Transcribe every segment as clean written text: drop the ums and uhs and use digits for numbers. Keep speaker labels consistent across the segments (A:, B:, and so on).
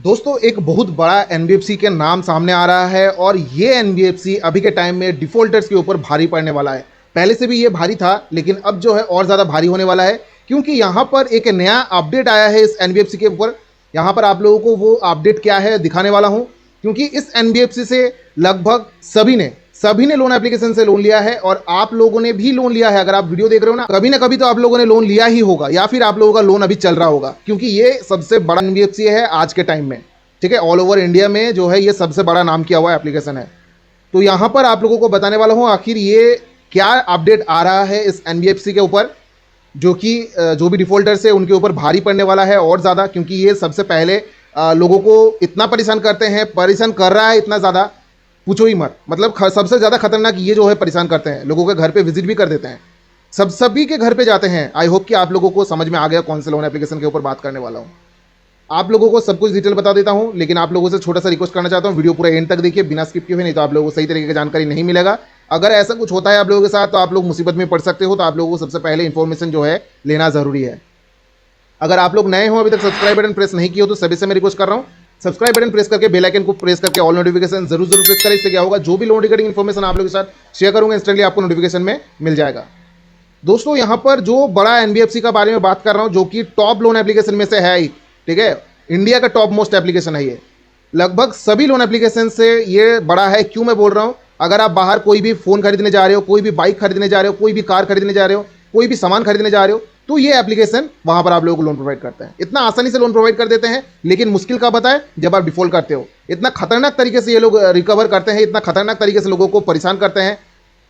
A: दोस्तों एक बहुत बड़ा एनबीएफसी के नाम सामने आ रहा है और ये एनबीएफसी अभी के टाइम में डिफॉल्टर्स के ऊपर भारी पड़ने वाला है। पहले से भी ये भारी था लेकिन अब जो है और ज़्यादा भारी होने वाला है क्योंकि यहाँ पर एक नया अपडेट आया है इस एनबीएफसी के ऊपर। यहाँ पर आप लोगों को वो अपडेट क्या है दिखाने वाला हूँ क्योंकि इस एनबीएफसी से लगभग सभी ने लोन एप्लीकेशन से लोन लिया है और आप लोगों ने भी लोन लिया है। अगर आप वीडियो देख रहे हो ना कभी तो आप लोगों ने लोन लिया ही होगा या फिर आप लोगों का लोन अभी चल रहा होगा क्योंकि ये सबसे बड़ा एनबीएफसी है आज के टाइम में। ठीक है, ऑल ओवर इंडिया में जो है ये सबसे बड़ा नाम किया हुआ एप्लीकेशन है। तो यहाँ पर आप लोगों को बताने वाला हूँ आखिर ये क्या अपडेट आ रहा है इस एनबीएफसी के ऊपर जो कि जो भी डिफॉल्टर्स है उनके ऊपर भारी पड़ने वाला है और ज़्यादा, क्योंकि ये सबसे पहले लोगों को इतना परेशान कर रहा है इतना ज़्यादा पूछो ही मत। मतलब सबसे ज़्यादा खतरनाक ये जो है परेशान करते हैं, लोगों के घर पे विजिट भी कर देते हैं, सभी के घर पे जाते हैं। आई होप कि आप लोगों को समझ में आ गया कौन से लोन एप्लीकेशन के ऊपर बात करने वाला हूँ। आप लोगों को सब कुछ डिटेल बता देता हूँ लेकिन आप लोगों से छोटा सा रिक्वेस्ट करना चाहता हूँ, वीडियो पूरा एंड तक देखिए बिना स्किप किए हुए, नहीं तो आप लोगों को सही तरीके की जानकारी नहीं मिलेगा। अगर ऐसा कुछ होता है आप लोगों के साथ तो आप लोग मुसीबत में पड़ सकते हो, तो आप लोगों को सबसे पहले इन्फॉर्मेशन जो है लेना ज़रूरी है। अगर आप लोग नए हो अभी तक सब्सक्राइब बटन प्रेस नहीं किया हो तो सभी से मैं रिक्वेस्ट कर रहा हूँ सब्सक्राइब बटन प्रेस करके बेल आइकन को प्रेस करके ऑल नोटिफिकेशन जरूर प्रेस करें। इससे क्या होगा, जो भी लोन रिगार्डिंग इन्फॉर्मेशन आप लोगों के साथ शेयर करूंगा इंस्टेंटली आपको नोटिफिकेशन में मिल जाएगा। दोस्तों यहाँ पर जो बड़ा एनबीएफसी का बारे में बात कर रहा हूँ जो कि टॉप लोन एप्लीकेशन में से है ही, ठीक है, इंडिया का टॉप मोस्ट एप्लीकेशन है ये। लगभग सभी लोन एप्लीकेशन से ये बड़ा है। क्यों मैं बोल रहा हूँ, अगर आप बाहर कोई भी फ़ोन खरीदने जा रहे हो, कोई भी बाइक खरीदने जा रहे हो, कोई भी कार खरीदने जा रहे हो, कोई भी सामान खरीदने जा रहे हो, तो ये एप्लीकेशन वहां पर आप लोगों को लोन प्रोवाइड करता है। इतना आसानी से लोन प्रोवाइड कर देते हैं, लेकिन मुश्किल कब आता है, जब आप डिफॉल्ट करते हो। इतना खतरनाक तरीके से ये लोग रिकवर करते हैं, इतना खतरनाक तरीके से लोगों को परेशान करते हैं,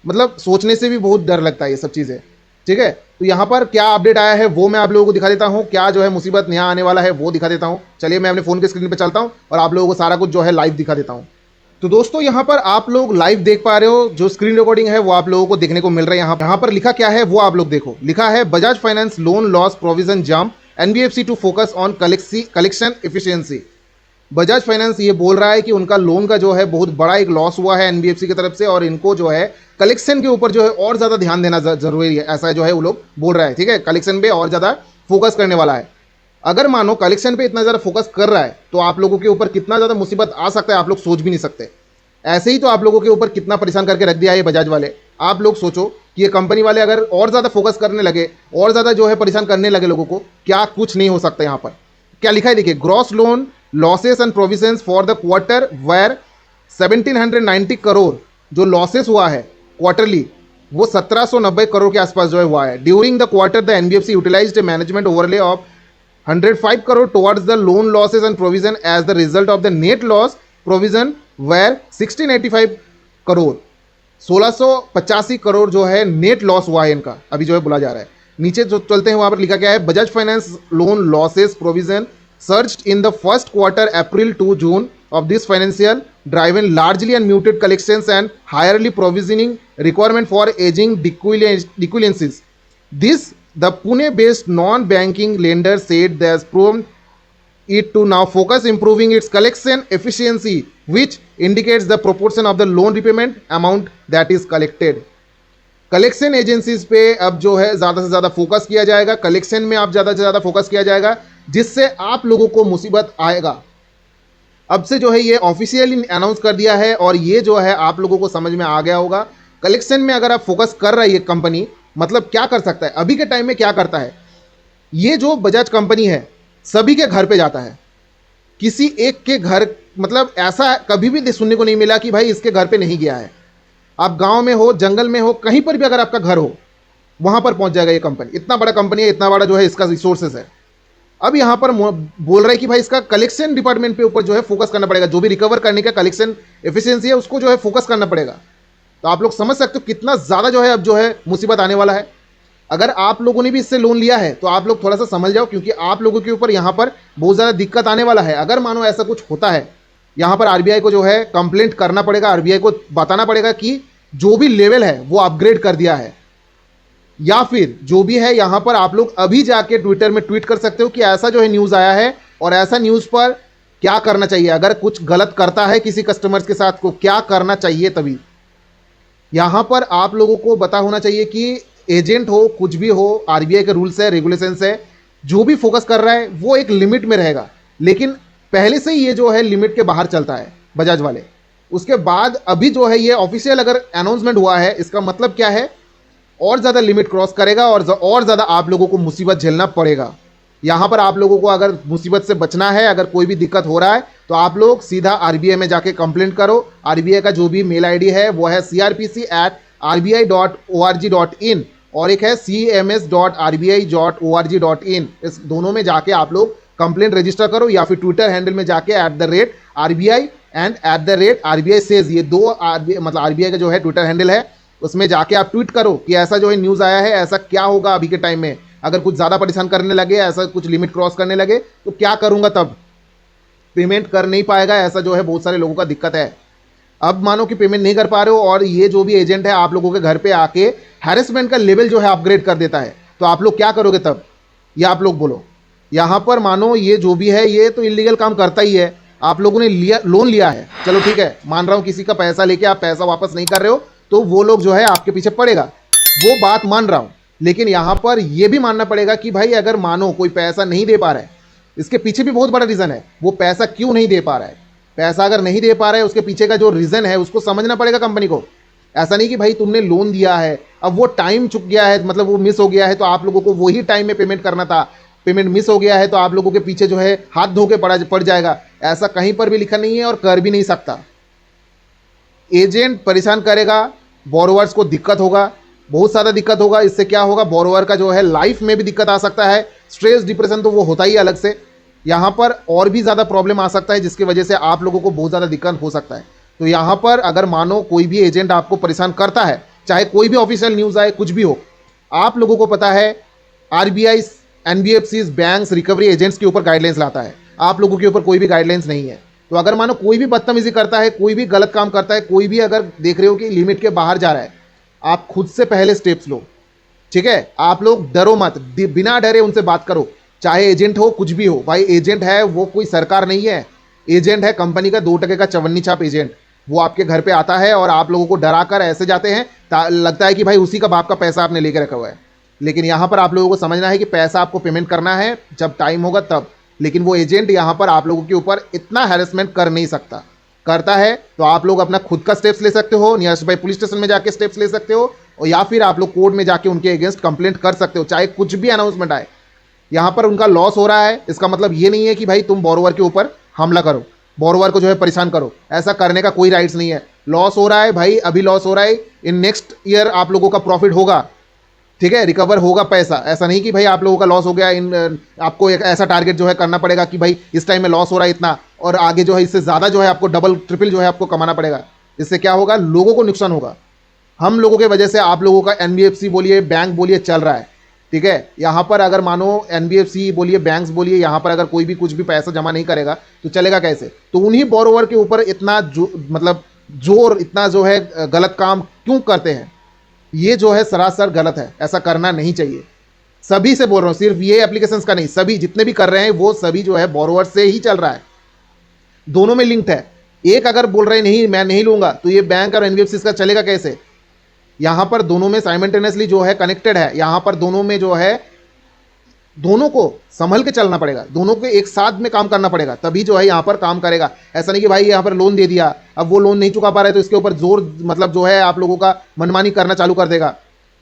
A: मतलब सोचने से भी बहुत डर लगता है ये सब चीज़ें। ठीक है, तो यहाँ पर क्या अपडेट आया है वो मैं आप लोगों को दिखा देता हूँ, क्या जो है मुसीबत नया आने वाला है वो दिखा देता हूँ। चलिए मैं अपने फ़ोन के स्क्रीन पर चलता हूँ और आप लोगों को सारा कुछ जो है लाइव दिखा देता हूँ। तो दोस्तों यहाँ पर आप लोग लाइव देख पा रहे हो, जो स्क्रीन रिकॉर्डिंग है वो आप लोगों को देखने को मिल रहा है। यहाँ पर लिखा क्या है वो आप लोग देखो, लिखा है Bajaj finance loan loss provision jump NBFC to focus on collection efficiency. Bajaj finance ये बोल रहा है कि उनका लोन का जो है बहुत बड़ा एक लॉस हुआ है एनबीएफसी की तरफ से और इनको जो है कलेक्शन के ऊपर जो है और ज़्यादा ध्यान देना जरूरी है, ऐसा जो है वो लोग बोल रहा है। ठीक है, कलेक्शन पे और ज़्यादा फोकस करने वाला है। अगर मानो कलेक्शन पे इतना ज़्यादा फोकस कर रहा है तो आप लोगों के ऊपर कितना ज़्यादा मुसीबत आ सकता है आप लोग सोच भी नहीं सकते। ऐसे ही तो आप लोगों के ऊपर कितना परेशान करके रख दिया है बजाज वाले। आप लोग सोचो कि ये कंपनी वाले अगर और ज़्यादा फोकस करने लगे, और ज़्यादा जो है परेशान करने लगे लोगों को, क्या कुछ नहीं हो सकता। यहाँ पर क्या लिखा है देखिए, gross loan losses and provisions for the quarter were 1790 crore जो लॉसेस हुआ है क्वार्टरली वो 1790 करोड़ के आसपास जो है हुआ है। During the quarter the NBFC utilized management overlay of 105 crore towards the loan losses and provision as the result of the net loss provision were 1685 crore 1685 crore जो है नेट लॉस हुआ है इनका, अभी जो है बोला जा रहा है। नीचे जो चलते हैं वहां पर लिखा क्या है, Bajaj finance loan losses provision surged in the first quarter April to June of this financial driven largely and muted collections and higherly provisioning requirement for aging delinquencies. This the Pune-based non-banking lender said they has proven it to now focus improving its collection efficiency, which indicates the proportion of the loan repayment amount that is collected. Collection agencies पे अब जो है ज़्यादा से ज़्यादा focus किया जाएगा, collection में आप ज़्यादा से ज़्यादा फोकस किया जाएगा, जिससे आप लोगों को मुसीबत आएगा। अब से जो है ये ऑफिशियली अनाउंस कर दिया है और ये जो है आप लोगों को समझ में आ गया होगा। कलेक्शन में अगर आप फोकस कर रहा है ये कंपनी, मतलब क्या कर सकता है अभी के टाइम में, क्या करता है ये जो बजाज कंपनी है, सभी के घर पे जाता है। किसी एक के घर, मतलब ऐसा कभी भी सुनने को नहीं मिला कि भाई इसके घर पे नहीं गया है। आप गांव में हो, जंगल में हो, कहीं पर भी अगर आपका घर हो वहां पर पहुंच जाएगा ये कंपनी। इतना बड़ा कंपनी है, इतना बड़ा जो है इसका रिसोर्सेज है। अब यहाँ पर बोल रहा है कि भाई इसका कलेक्शन डिपार्टमेंट पे ऊपर जो है फोकस करना पड़ेगा, जो भी रिकवर करने का कलेक्शन एफिशिएंसी है उसको जो है फोकस करना पड़ेगा। तो आप लोग समझ सकते हो कितना ज़्यादा जो है अब जो है मुसीबत आने वाला है। अगर आप लोगों ने भी इससे लोन लिया है तो आप लोग थोड़ा सा समझ जाओ, क्योंकि आप लोगों के ऊपर यहाँ पर बहुत ज़्यादा दिक्कत आने वाला है। अगर मानो ऐसा कुछ होता है, यहाँ पर आरबीआई को जो है कंप्लेंट करना पड़ेगा, आरबीआई को बताना पड़ेगा कि जो भी लेवल है वो अपग्रेड कर दिया है, या फिर जो भी है यहाँ पर आप लोग अभी जाके ट्विटर में ट्वीट कर सकते हो कि ऐसा जो है न्यूज़ आया है और ऐसा न्यूज़ पर क्या करना चाहिए। अगर कुछ गलत करता है किसी कस्टमर्स के साथ को क्या करना चाहिए, तभी यहाँ पर आप लोगों को पता होना चाहिए कि एजेंट हो कुछ भी हो, आरबीआई के रूल्स है, रेगुलेशंस है, जो भी फोकस कर रहा है वो एक लिमिट में रहेगा। लेकिन पहले से ही ये जो है लिमिट के बाहर चलता है बजाज वाले। उसके बाद अभी जो है ये ऑफिशियल अगर अनाउंसमेंट हुआ है, इसका मतलब क्या है, और ज़्यादा लिमिट क्रॉस करेगा और ज़्यादा आप लोगों को मुसीबत झेलना पड़ेगा। यहाँ पर आप लोगों को अगर मुसीबत से बचना है, अगर कोई भी दिक्कत हो रहा है, तो आप लोग सीधा आरबीआई में जाके कंप्लेंट करो। आरबीआई का जो भी मेल आईडी है वो है crpc@rbi.org.in और एक है cms.rbi.org.in। इस दोनों में जाके आप लोग कंप्लेंट रजिस्टर करो, या फिर ट्विटर हैंडल में जाके @RBI एंड @RBI सेज, ये दो मतलब आरबीआई का जो है ट्विटर हैंडल है, उसमें जाके आप ट्वीट करो कि ऐसा जो है न्यूज़ आया है, ऐसा क्या होगा अभी के टाइम में, अगर कुछ ज़्यादा परेशान करने लगे, ऐसा कुछ लिमिट क्रॉस करने लगे तो क्या करूंगा, तब पेमेंट कर नहीं पाएगा। ऐसा जो है बहुत सारे लोगों का दिक्कत है। अब मानो कि पेमेंट नहीं कर पा रहे हो और ये जो भी एजेंट है आप लोगों के घर पे आके हैरेसमेंट का लेवल जो है अपग्रेड कर देता है, तो आप लोग क्या करोगे तब, ये आप लोग बोलो। यहाँ पर मानो ये जो भी है ये तो इलीगल काम करता ही है। आप लोगों ने लोन लिया है, चलो ठीक है, मान रहा हूँ किसी का पैसा लेके आप पैसा वापस नहीं कर रहे हो तो वो लोग जो है आपके पीछे पड़ेगा, वो बात मान रहा हूँ। लेकिन यहाँ पर यह भी मानना पड़ेगा कि भाई अगर मानो कोई पैसा नहीं दे पा रहा है, इसके पीछे भी बहुत बड़ा रीज़न है, वो पैसा क्यों नहीं दे पा रहा है। पैसा अगर नहीं दे पा रहा है उसके पीछे का जो रीज़न है उसको समझना पड़ेगा कंपनी को। ऐसा नहीं कि भाई तुमने लोन दिया है, अब वो टाइम चुक गया है, मतलब वो मिस हो गया है, तो आप लोगों को वही टाइम में पेमेंट करना था, पेमेंट मिस हो गया है तो आप लोगों के पीछे जो है हाथ धो के पड़ जाएगा। ऐसा कहीं पर भी लिखा नहीं है और कर भी नहीं सकता। एजेंट परेशान करेगा, बोरोवर्स को दिक्कत होगा, बहुत ज़्यादा दिक्कत होगा। इससे क्या होगा, बोरोवर का जो है लाइफ में भी दिक्कत आ सकता है, स्ट्रेस डिप्रेशन तो वो होता ही अलग से, यहाँ पर और भी ज़्यादा प्रॉब्लम आ सकता है जिसकी वजह से आप लोगों को बहुत ज़्यादा दिक्कत हो सकता है। तो यहाँ पर अगर मानो कोई भी एजेंट आपको परेशान करता है, चाहे कोई भी ऑफिशियल न्यूज़ आए, कुछ भी हो, आप लोगों को पता है RBI NBFCs banks recovery agents के ऊपर गाइडलाइंस लाता है, आप लोगों के ऊपर कोई भी गाइडलाइंस नहीं है। तो अगर मानो कोई भी बदतमीजी करता है, कोई भी गलत काम करता है, कोई भी अगर देख रहे हो कि लिमिट के बाहर जा रहा है, आप खुद से पहले स्टेप्स लो, ठीक है। आप लोग डरो मत, बिना डरे उनसे बात करो, चाहे एजेंट हो कुछ भी हो। भाई एजेंट है वो कोई सरकार नहीं है, एजेंट है कंपनी का 2 टके का चवन्नी छाप एजेंट। वो आपके घर पे आता है और आप लोगों को डरा कर ऐसे जाते हैं, लगता है कि भाई उसी का बाप का पैसा आपने लेके रखा हुआ है। लेकिन यहाँ पर आप लोगों को समझना है कि पैसा आपको पेमेंट करना है जब टाइम होगा तब। लेकिन वो एजेंट यहाँ पर आप लोगों के ऊपर इतना हैरेसमेंट कर नहीं सकता, करता है तो आप लोग अपना खुद का स्टेप्स ले सकते हो, नियरेस्ट बाई पुलिस स्टेशन में जाके स्टेप्स ले सकते हो, और या फिर आप लोग कोर्ट में जाके उनके अगेंस्ट कंप्लेंट कर सकते हो, चाहे कुछ भी अनाउंसमेंट आए। यहाँ पर उनका लॉस हो रहा है, इसका मतलब ये नहीं है कि भाई तुम बोरोवर के ऊपर हमला करो, बोरोवर को जो है परेशान करो, ऐसा करने का कोई राइट्स नहीं है। लॉस हो रहा है भाई, अभी लॉस हो रहा है, इन नेक्स्ट ईयर आप लोगों का प्रॉफिट होगा, ठीक है, रिकवर होगा पैसा। ऐसा नहीं कि भाई आप लोगों का लॉस हो गया, आपको एक ऐसा टारगेट जो है करना पड़ेगा कि भाई इस टाइम में लॉस हो रहा है इतना, और आगे जो है इससे ज़्यादा जो है आपको डबल ट्रिपल जो है आपको कमाना पड़ेगा। इससे क्या होगा, लोगों को नुकसान होगा। हम लोगों के वजह से आप लोगों का एनबीएफसी बोलिए, बैंक बोलिए, चल रहा है, ठीक है। यहाँ पर अगर मानो एनबीएफसी बोलिए, बैंक्स बोलिए, यहाँ पर अगर कोई भी कुछ भी पैसा जमा नहीं करेगा तो चलेगा कैसे। तो उन्हीं बोरोवर के ऊपर इतना मतलब जोर, इतना जो है गलत काम क्यों करते हैं, ये जो है सरासर गलत है, ऐसा करना नहीं चाहिए। सभी से बोल रहा हूँ, सिर्फ ये एप्लीकेशंस का नहीं, सभी जितने भी कर रहे हैं वो सभी जो है बोरोवर से ही चल रहा है, दोनों में लिंक्ड है। एक अगर बोल रहे नहीं मैं नहीं लूंगा तो ये बैंक और एनबीएफसी का चलेगा कैसे। यहाँ पर दोनों में साइमल्टेनियसली जो है कनेक्टेड है, यहाँ पर दोनों में जो है दोनों को संभल के चलना पड़ेगा, दोनों को एक साथ में काम करना पड़ेगा, तभी जो है यहाँ पर काम करेगा। ऐसा नहीं कि भाई यहाँ पर लोन दे दिया, अब वो लोन नहीं चुका पा रहे तो इसके ऊपर जोर मतलब जो है आप लोगों का मनमानी करना चालू कर देगा,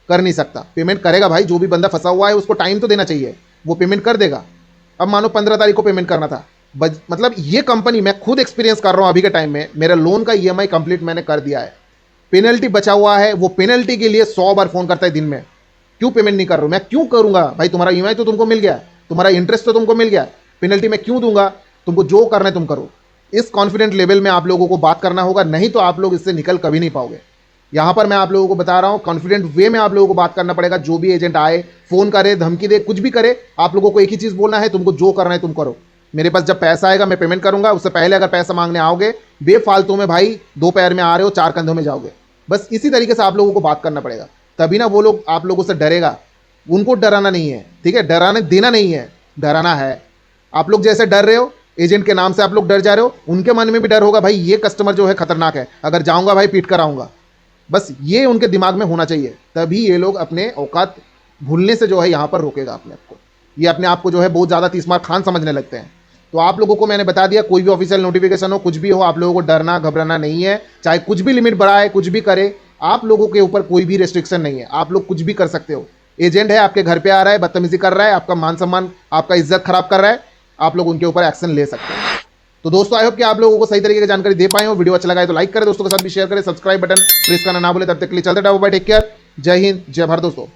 A: कर नहीं सकता। पेमेंट करेगा भाई, जो भी बंदा फंसा हुआ है उसको टाइम तो देना चाहिए, वो पेमेंट कर देगा। अब मानो 15 तारीख को पेमेंट करना था, मतलब ये कंपनी, मैं खुद एक्सपीरियंस कर रहा हूँ अभी के टाइम में, मेरा लोन का ईएमआई कंप्लीट मैंने कर दिया है, पेनल्टी बचा हुआ है, वो पेनल्टी के लिए 100 बार फोन करता है दिन में, क्यों पेमेंट नहीं कर रहा हूं, मैं क्यों करूंगा भाई, तुम्हारा ईएमआई तो तुमको मिल गया, तुम्हारा इंटरेस्ट तो तुमको मिल गया, पेनल्टी मैं क्यों दूंगा, तुमको जो करना है तुम करो। इस कॉन्फिडेंट लेवल में आप लोगों को बात करना होगा, नहीं तो आप लोग इससे निकल कभी नहीं पाओगे। यहाँ पर मैं आप लोगों को बता रहा हूँ, कॉन्फिडेंट वे में आप लोगों को बात करना पड़ेगा। जो भी एजेंट आए, फोन करे, धमकी दे, कुछ भी करे, आप लोगों को एक ही चीज़ बोलना है, तुमको जो करना है तुम करो। मेरे पास जब पैसा आएगा मैं पेमेंट करूंगा, उससे पहले अगर पैसा मांगने आओगे बेफालतू में भाई, 2 पैर में आ रहे हो 4 कंधों में जाओगे। बस इसी तरीके से आप लोगों को बात करना पड़ेगा, तभी ना वो लोग आप लोगों से डरेगा। उनको डराना नहीं है, ठीक है, डराने देना नहीं है, डराना है। आप लोग जैसे डर रहे हो, एजेंट के नाम से आप लोग डर जा रहे हो, उनके मन में भी डर होगा, भाई ये कस्टमर जो है खतरनाक है, अगर जाऊंगा भाई पीट कर आऊंगा। बस ये उनके दिमाग में होना चाहिए, तभी ये लोग अपने औकात भूलने से जो है यहाँ पर रोकेगा अपने आप को। ये अपने आप को जो है बहुत ज़्यादा तीस मार खान समझने लगते हैं। तो आप लोगों को मैंने बता दिया, कोई भी ऑफिशियल नोटिफिकेशन हो, कुछ भी हो, आप लोगों को डरना घबराना नहीं है। चाहे कुछ भी लिमिट बढ़ाए, कुछ भी करे, आप लोगों के ऊपर कोई भी रेस्ट्रिक्शन नहीं है, आप लोग कुछ भी कर सकते हो। एजेंट है, आपके घर पे आ रहा है, बदतमीजी कर रहा है, आपका मान सम्मान, आपका इज्जत खराब कर रहा है, आप लोग उनके ऊपर एक्शन ले सकते हैं। तो दोस्तों आई होप कि आप लोगों को सही तरीके की जानकारी दे पाए हो। वीडियो अच्छा लगा है तो लाइक करें, दोस्तों के साथ भी शेयर करें, सब्सक्राइब बटन प्रेस करना ना भूले। तब तक के लिए चलते रहो, बाय, टेक केयर, जय हिंद, जय भारत दोस्तों।